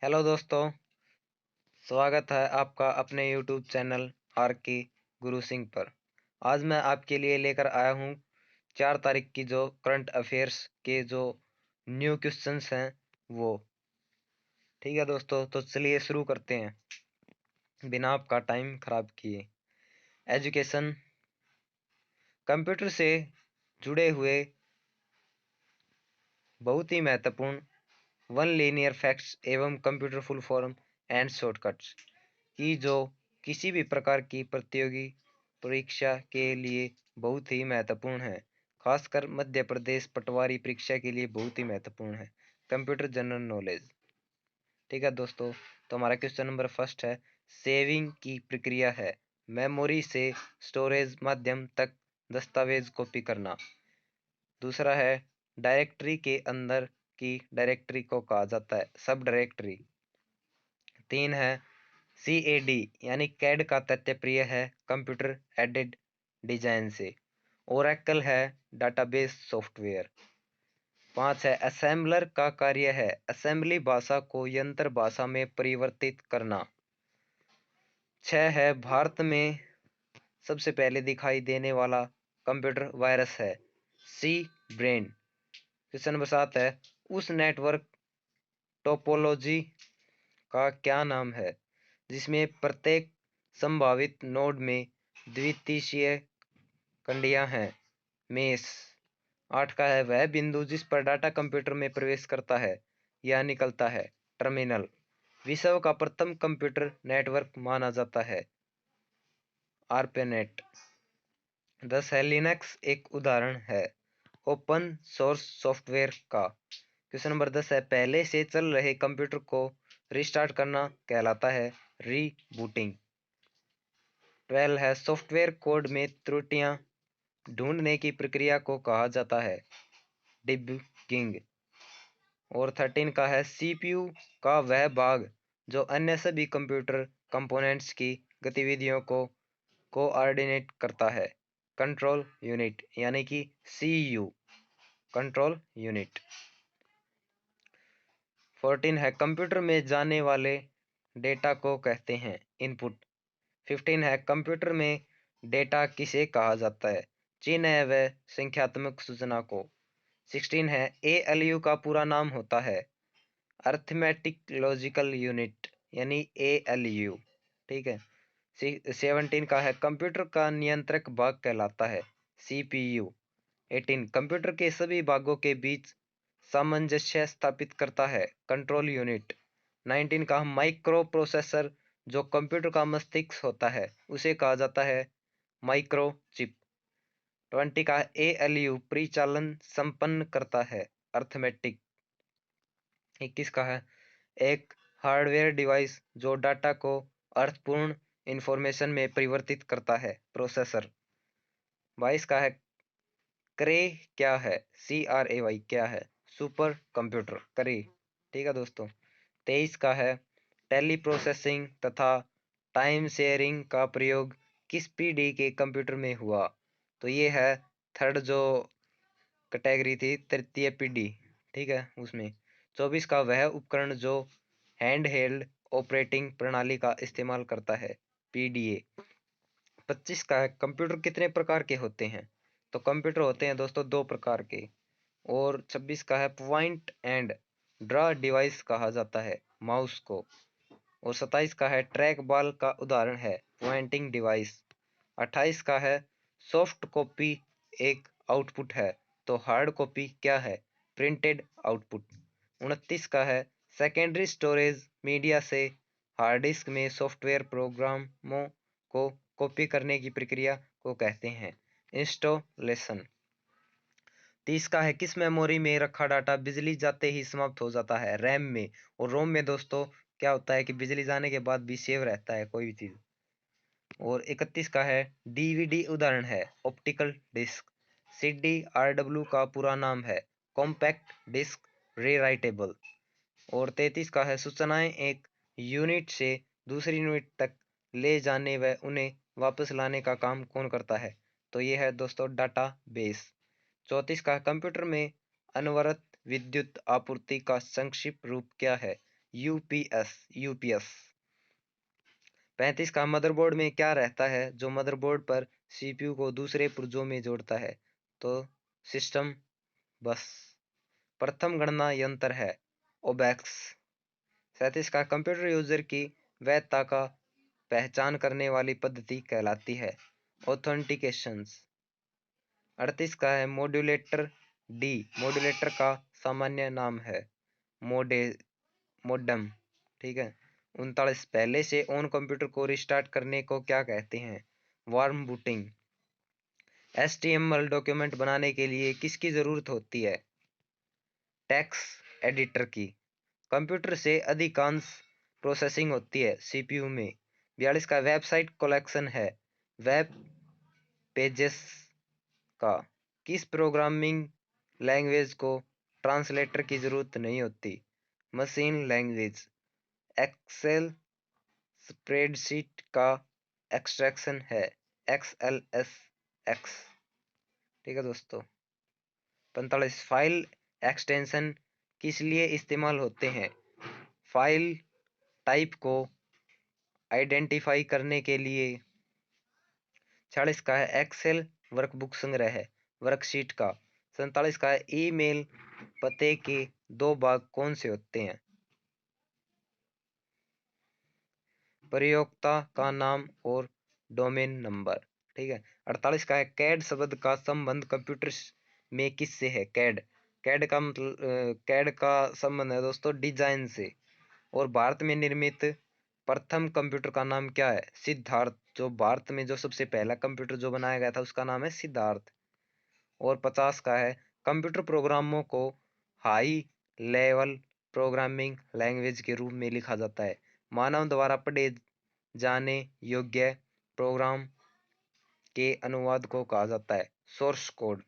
Hello दोस्तों, स्वागत है आपका अपने यूट्यूब चैनल आर के गुरु सिंह पर। आज मैं आपके लिए लेकर आया हूँ 4 तारीख की जो करंट अफेयर्स के जो न्यू क्वेश्चंस हैं वो। ठीक है दोस्तों, तो चलिए शुरू करते हैं बिना आपका टाइम खराब किए। एजुकेशन, कंप्यूटर से जुड़े हुए बहुत ही महत्वपूर्ण वन लीनियर फैक्ट्स एवं computer full form and shortcuts की जो किसी भी प्रकार की प्रतियोगी परीक्षा के लिए बहुत ही महत्वपूर्ण है। खासकर मध्य प्रदेश पटवारी परीक्षा के लिए बहुत ही महत्वपूर्ण है कंप्यूटर जनरल नॉलेज। ठीक है दोस्तों, तो हमारा क्वेश्चन नंबर फर्स्ट है, सेविंग की प्रक्रिया है मेमोरी से स्टोरेज माध्यम तक दस्तावेज कॉपी करना। दूसरा है, डायरेक्टरी के अंदर की डायरेक्टरी को कहा जाता है सब डायरेक्टरी। तीन है, CAD यानी कैड का तात्पर्य है कंप्यूटर एडेड डिजाइन से। ओरेकल है डाटाबेस सॉफ्टवेयर। 5 है, असेंबलर का कार्य है असेंबली भाषा को यंत्र भाषा में परिवर्तित करना। 6 है, भारत में सबसे पहले दिखाई देने वाला कंप्यूटर वायरस है सी ब्रेन। क्वेश्चन नंबर 7 है, उस नेटवर्क टोपोलॉजी का क्या नाम है जिसमें प्रत्येक संभावित नोड में द्वितीय कंडियां हैं। मेष। 8 का है, वह बिंदु जिस पर डाटा कंप्यूटर में प्रवेश करता है या निकलता है। टर्मिनल। विश्व का प्रथम कंप्यूटर नेटवर्क माना जाता है आरपेनेट। 10 है, लिनक्स एक उदाहरण है ओपन सोर्स सॉफ्टवेयर का। क्वेश्चन नंबर 10 है, पहले से चल रहे कंप्यूटर को रिस्टार्ट करना कहलाता है रीबूटिंग। 12 है, सॉफ्टवेयर कोड में त्रुटियां ढूंढने की प्रक्रिया को कहा जाता है डिबगिंग। और 13 का है, सीपीयू का वह भाग जो अन्य सभी कंप्यूटर कंपोनेंट्स की गतिविधियों को कोऑर्डिनेट करता है कंट्रोल यूनिट यानी कि सीयू कंट्रोल यूनिट। 14 है, कंप्यूटर में जाने वाले डेटा को कहते हैं इनपुट। 15 है, कंप्यूटर में डेटा किसे कहा जाता है चिन्ह है वह संख्यात्मक सूचना को। 16 है, ALU का पूरा नाम होता है अर्थमेटिक लॉजिकल यूनिट यानी ALU। ठीक है। 17 का है, कंप्यूटर का नियंत्रक भाग कहलाता है CPU। 18, कंप्यूटर के सभी भागों के बीच सामंजस्य स्थापित करता है कंट्रोल यूनिट। 19 का, माइक्रो प्रोसेसर जो कंप्यूटर का मस्तिष्क होता है उसे कहा जाता है माइक्रो चिप। 20 का, ALU परिचालन संपन्न करता है अर्थमेटिक। 21 का है, एक हार्डवेयर डिवाइस जो डाटा को अर्थपूर्ण इंफॉर्मेशन में परिवर्तित करता है प्रोसेसर। 22 का है, क्रे क्या है CRAY क्या है सुपर कंप्यूटर करे। ठीक है दोस्तों। 23 का है, टेली प्रोसेसिंग तथा टाइम शेयरिंग का प्रयोग किस पीढ़ी के कंप्यूटर में हुआ, तो ये है थर्ड जो कैटेगरी थी तृतीय पीढ़ी। ठीक है उसमें। 24 का, वह उपकरण जो हैंड हेल्ड ऑपरेटिंग प्रणाली का इस्तेमाल करता है PDA। 25 का है, कंप्यूटर कितने प्रकार के होते हैं, तो कंप्यूटर होते हैं दोस्तों 2 प्रकार के। और 26 का है, पॉइंट एंड ड्रा डिवाइस कहा जाता है माउस को। और 27 का है, ट्रैक बॉल का उदाहरण है पॉइंटिंग डिवाइस। 28 का है, सॉफ्ट कॉपी एक आउटपुट है तो हार्ड कॉपी क्या है प्रिंटेड आउटपुट। 29 का है, सेकेंडरी स्टोरेज मीडिया से हार्ड डिस्क में सॉफ्टवेयर प्रोग्रामों को कॉपी करने की प्रक्रिया को कहते हैं इंस्टॉलेशन। 30 का है, किस मेमोरी में रखा डाटा बिजली जाते ही समाप्त हो जाता है रैम में। और रोम में दोस्तों क्या होता है कि बिजली जाने के बाद भी सेव रहता है कोई भी चीज। और 31 का है, DVD उदाहरण है ऑप्टिकल डिस्क। CDRW का पूरा नाम है कॉम्पैक्ट डिस्क रीराइटेबल। और 33 का है, सूचनाएं एक यूनिट से दूसरी यूनिट तक ले जाने व उन्हें वापस लाने का काम कौन करता है, तो ये है दोस्तों डाटा बेस। 34 का, कंप्यूटर में अनवरत विद्युत आपूर्ति का संक्षिप्त रूप क्या है यूपीएस। 35 का मदरबोर्ड में क्या रहता है जो मदरबोर्ड पर सीपीयू को दूसरे पुर्जों में जोड़ता है? तो सिस्टम बस। प्रथम गणना यंत्र है ओबैक्स। 37 का कंप्यूटर यूजर की वैधता का पहचान करने वाली पद्धति कहलाती है ऑथेंटिकेशंस। 38 का है मॉड्यूलेटर डी। मॉड्यूलेटर का सामान्य नाम है मोडे मोडम। ठीक है। 39 पहले से ऑन कंप्यूटर को रिस्टार्ट करने को क्या कहते हैं? Warm booting. HTML डॉक्यूमेंट बनाने के लिए किसकी जरूरत होती है? टेक्स्ट एडिटर की। कंप्यूटर से अधिकांश प्रोसेसिंग होती है सीपीयू में। 42 का वेबसाइट कलेक्शन है वेब पेजेस का। किस प्रोग्रामिंग लैंग्वेज को ट्रांसलेटर की जरूरत नहीं होती? Machine language. एक्सेल स्प्रेडशीट का एक्सट्रैक्शन है XLSX। ठीक है दोस्तों। 45 फाइल एक्सटेंशन किस लिए इस्तेमाल होते हैं? फाइल टाइप को आइडेंटिफाई करने के लिए। 46 का है एक्सेल वर्कबुक संग्रह है वर्कशीट का। 47 का है ईमेल पते के दो भाग कौन से होते हैं? प्रयोक्ता का नाम और डोमेन नंबर। ठीक है। 48 का है कैड शब्द का संबंध कंप्यूटर में किससे है? कैड का संबंध है दोस्तों डिजाइन से। और भारत में निर्मित प्रथम कंप्यूटर का नाम क्या है? सिद्धार्थ। जो भारत में जो सबसे पहला कंप्यूटर जो बनाया गया था उसका नाम है सिद्धार्थ। और 50 का है कंप्यूटर प्रोग्रामों को हाई लेवल प्रोग्रामिंग लैंग्वेज के रूप में लिखा जाता है। मानव द्वारा पढ़े जाने योग्य प्रोग्राम के अनुवाद को कहा जाता है सोर्स कोड।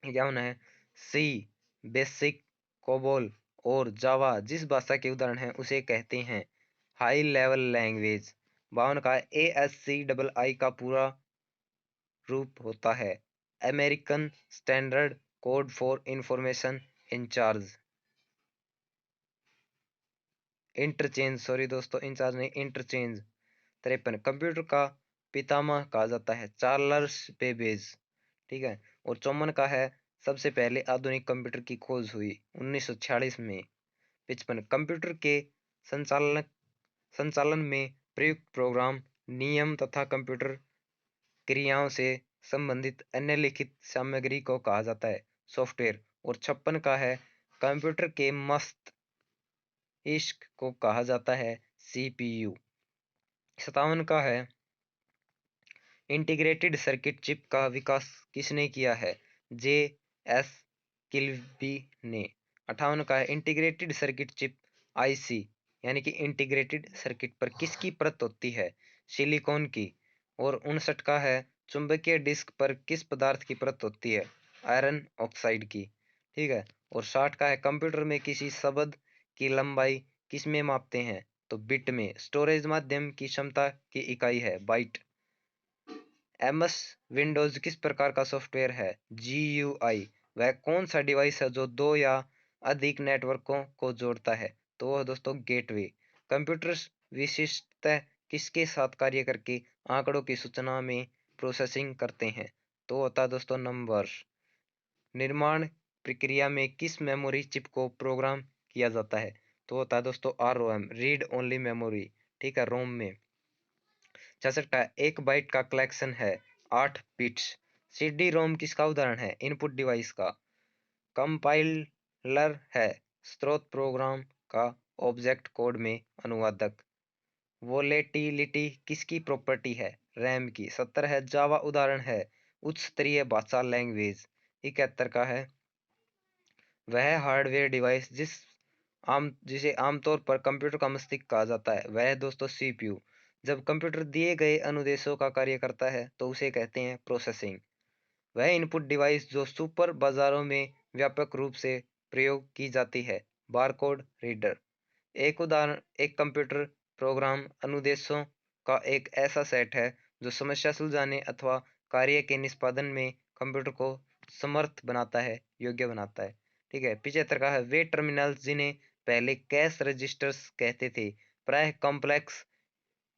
क्या होना है? सी, बेसिक, कोबोल और जावा जिस भाषा के उदाहरण हैं उसे कहते हैं हाई लेवल लैंग्वेज। 52 का ASCII का पूरा रूप होता है American standard code for information in charge. Interchange, sorry दोस्तों, इंचार्ज नहीं इंटरचेंज। 53 कंप्यूटर का पितामह कहा जाता है चार्ल्स बेबेज। ठीक है। और 54 का है सबसे पहले आधुनिक कंप्यूटर की खोज हुई 1946 में। 55 कंप्यूटर के संचालन में प्रयुक्त प्रोग्राम नियम तथा कंप्यूटर क्रियाओं से संबंधित अन्य लिखित सामग्री को कहा जाता है सॉफ्टवेयर। और 56 का है कंप्यूटर के मस्तिष्क को कहा जाता है CPU। 57 का है इंटीग्रेटेड सर्किट चिप का विकास किसने किया है? JS किल्बी ने। 58 का है इंटीग्रेटेड सर्किट चिप IC यानी कि इंटीग्रेटेड सर्किट पर किसकी परत होती है? सिलिकॉन की। और 59 का है चुंबकीय डिस्क पर किस पदार्थ की परत होती है? आयरन ऑक्साइड की। ठीक है। और 60 का है कंप्यूटर में किसी शब्द की लंबाई किस में मापते हैं? तो बिट में। स्टोरेज माध्यम की क्षमता की इकाई है बाइट। MS विंडोज किस प्रकार का सॉफ्टवेयर है? GUI। वह कौन सा डिवाइस है जो दो या अधिक नेटवर्कों को जोड़ता है? तो वह दोस्तों गेटवे। कंप्यूटर विशिष्टतः किसके साथ कार्य करके आंकड़ों की सूचना में प्रोसेसिंग करते हैं? तो होता है दोस्तों नंबर। निर्माण प्रक्रिया में किस मेमोरी चिप को प्रोग्राम किया जाता है? तो होता है दोस्तों ROM रीड ओनली मेमोरी। ठीक है। रोम में। 66 का 1 बाइट का कलेक्शन है 8 बिट्स। CD रोम किसका उदाहरण है? इनपुट डिवाइस का। कंपाइलर है स्रोत प्रोग्राम का ऑब्जेक्ट कोड में अनुवादक। वोलेटिलिटी किसकी प्रॉपर्टी है? रैम की। 70 है जावा उदाहरण है उच्च स्तरीय भाषा लैंग्वेज। 71 का है वह हार्डवेयर डिवाइस जिसे आमतौर पर कंप्यूटर का मस्तिष्क कहा जाता है वह दोस्तों CPU। जब कंप्यूटर दिए गए अनुदेशों का कार्य करता है तो उसे कहते हैं प्रोसेसिंग। वह इनपुट डिवाइस जो सुपर बाजारों में व्यापक रूप से प्रयोग की जाती है बारकोड रीडर। एक कंप्यूटर प्रोग्राम अनुदेशों का एक ऐसा सेट है जो समस्या सुलझाने अथवा कार्य के निष्पादन में कंप्यूटर को समर्थ बनाता है योग्य बनाता है। ठीक है। 75 का है वे टर्मिनल्स जिन्हें पहले कैश रजिस्टर्स कहते थे। प्रायः कॉम्प्लेक्स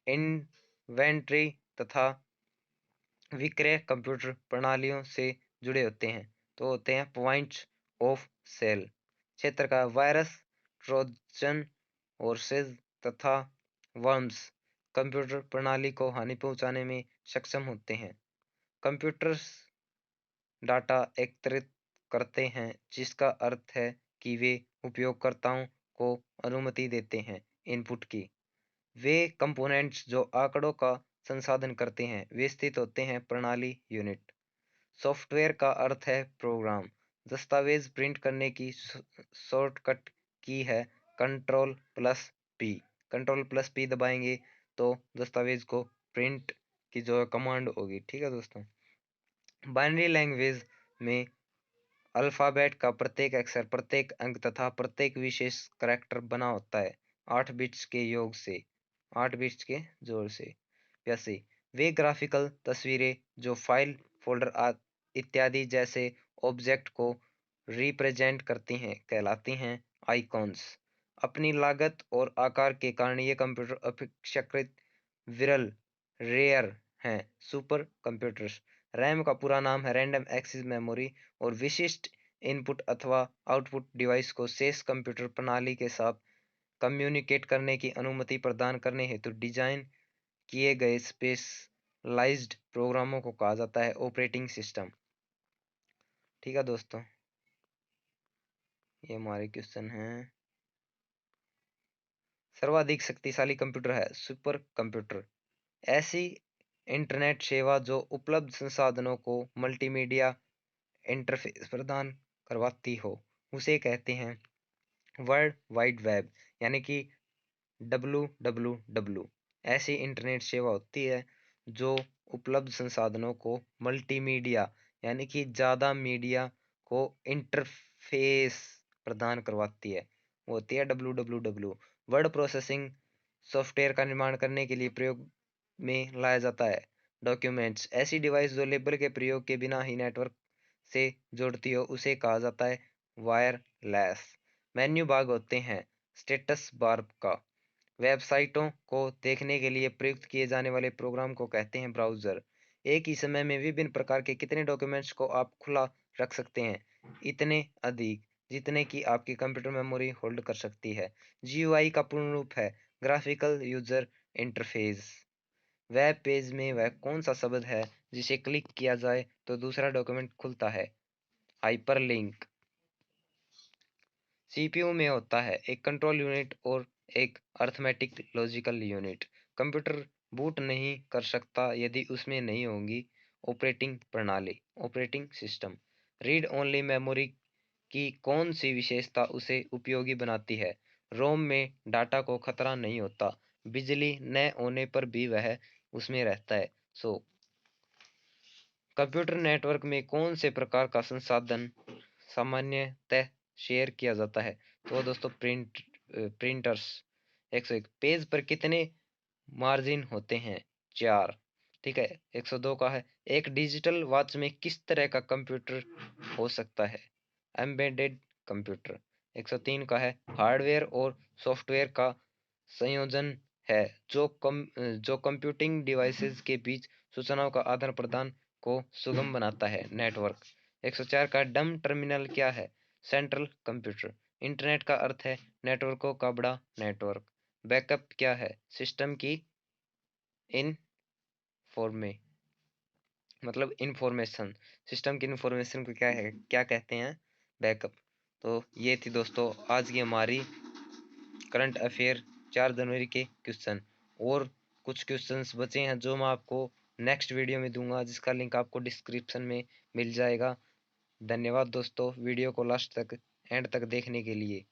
इन्वेंट्री तथा विक्रय कंप्यूटर प्रणालियों से जुड़े होते हैं। तो होते हैं पॉइंट्स ऑफ सेल। क्षेत्र का वायरस, ट्रोजन, हॉर्सेस तथा वर्म्स कंप्यूटर प्रणाली को हानि पहुंचाने में सक्षम होते हैं। कंप्यूटर्स डाटा एकत्रित करते हैं, जिसका अर्थ है कि वे उपयोगकर्ताओं को अनुमति देते हैं इनपुट की। वे कंपोनेंट्स जो आंकड़ों का संसाधन करते हैं वे स्थित होते हैं प्रणाली यूनिट। सॉफ्टवेयर का अर्थ है प्रोग्राम। दस्तावेज प्रिंट करने की शॉर्टकट की है control plus P. Control plus P दबाएंगे तो दस्तावेज को प्रिंट की जो कमांड होगी। ठीक है दोस्तों। बाइनरी लैंग्वेज में अल्फाबेट का प्रत्येक अक्षर, प्रत्येक अंक तथा प्रत्येक विशेष करैक्टर बना होता है 8 बिट्स के योग से, 8 बिट्स के जोड़ से। वैसे वे ग्राफिकल तस्वीरें जो फाइल, फोल्डर इत्यादि जैसे ऑब्जेक्ट को रिप्रेजेंट करती हैं कहलाती हैं आइकॉन्स। अपनी लागत और आकार के कारण ये कंप्यूटर अपेक्षाकृत विरल, रेयर हैं। Super computers. रैम का पूरा नाम है रैंडम एक्सेस मेमोरी और विशिष्ट इनपुट अथवा आउटपुट डिवाइस को शेष कंप्यूटर प्रणाली के साथ कम्युनिकेट करने की अनुमति प्रदान करने हेतु डिजाइन किए गए स्पेशलाइज्ड प्रोग्रामों को कहा जाता है ऑपरेटिंग सिस्टम। ठीक है दोस्तों, ये हमारे क्वेश्चन हैं। सर्वाधिक शक्तिशाली कंप्यूटर है सुपर कंप्यूटर। ऐसी इंटरनेट सेवा जो उपलब्ध संसाधनों को मल्टीमीडिया इंटरफेस प्रदान करवाती हो उसे कहते हैं वर्ल्ड वाइड वेब, यानी कि WWW। ऐसी इंटरनेट सेवा होती है जो उपलब्ध संसाधनों को मल्टीमीडिया यानी कि ज़्यादा मीडिया को इंटरफेस प्रदान करवाती है, वो होती है WWW। वर्ड प्रोसेसिंग सॉफ्टवेयर का निर्माण करने के लिए प्रयोग में लाया जाता है। डॉक्यूमेंट्स। ऐसी डिवाइस जो लेबल के प्रयोग के बिना ही नेटवर्क से जुड़ती हो उसे कहा जाता है वायरलेस। मेन्यू बार होते हैं स्टेटस बार का। वेबसाइटों को देखने के लिए प्रयुक्त किए जाने वाले प्रोग्राम को कहते हैं ब्राउज़र। एक ही समय में विभिन्न प्रकार के कितने डॉक्यूमेंट्स को आप खुला रख सकते हैं? इतने अधिक जितने की आपकी कंप्यूटर मेमोरी होल्ड कर सकती है। GUI का पूर्ण रूप है graphical user interface. Web page में वह कौन सा शब्द है जिसे क्लिक किया जाए तो दूसरा डॉक्यूमेंट खुलता है? हाइपरलिंक। CPU में होता है एक कंट्रोल यूनिट और एक arithmetic logical unit. Computer boot नहीं कर सकता यदि उसमें नहीं होगी ऑपरेटिंग प्रणाली, operating system. Read only memory की कौन सी विशेषता उसे उपयोगी बनाती है? रोम में डाटा को खतरा नहीं होता, बिजली न होने पर भी वह उसमें रहता है। कंप्यूटर नेटवर्क में कौन से प्रकार का संसाधन सामान्यतः शेयर किया जाता है? तो दोस्तों प्रिंटर्स। 101 पेज पर कितने मार्जिन होते हैं? 4। ठीक है। 102 का है एक डिजिटल वॉच में किस तरह का कंप्यूटर हो सकता है? Embedded computer. 103 का है हार्डवेयर और सॉफ्टवेयर का संयोजन है जो कंप्यूटिंग डिवाइसेस के बीच सूचनाओं का आदान प्रदान को सुगम बनाता है, नेटवर्क। 104 का डम टर्मिनल क्या है? Central computer. इंटरनेट का अर्थ है नेटवर्कों का बड़ा नेटवर्क। बैकअप क्या है? सिस्टम की इनफॉर्मे मतलब इंफॉर्मेशन। सिस्टम की इंफॉर्मेशन को क्या कहते हैं? बैकअप। तो ये थी दोस्तों आज की हमारी करंट अफेयर 4 जनवरी के क्वेश्चन। और कुछ क्वेश्चंस बचे हैं जो मैं आपको नेक्स्ट वीडियो में दूंगा, जिसका लिंक आपको डिस्क्रिप्शन में मिल जाएगा। धन्यवाद दोस्तों वीडियो को लास्ट तक एंड तक देखने के लिए।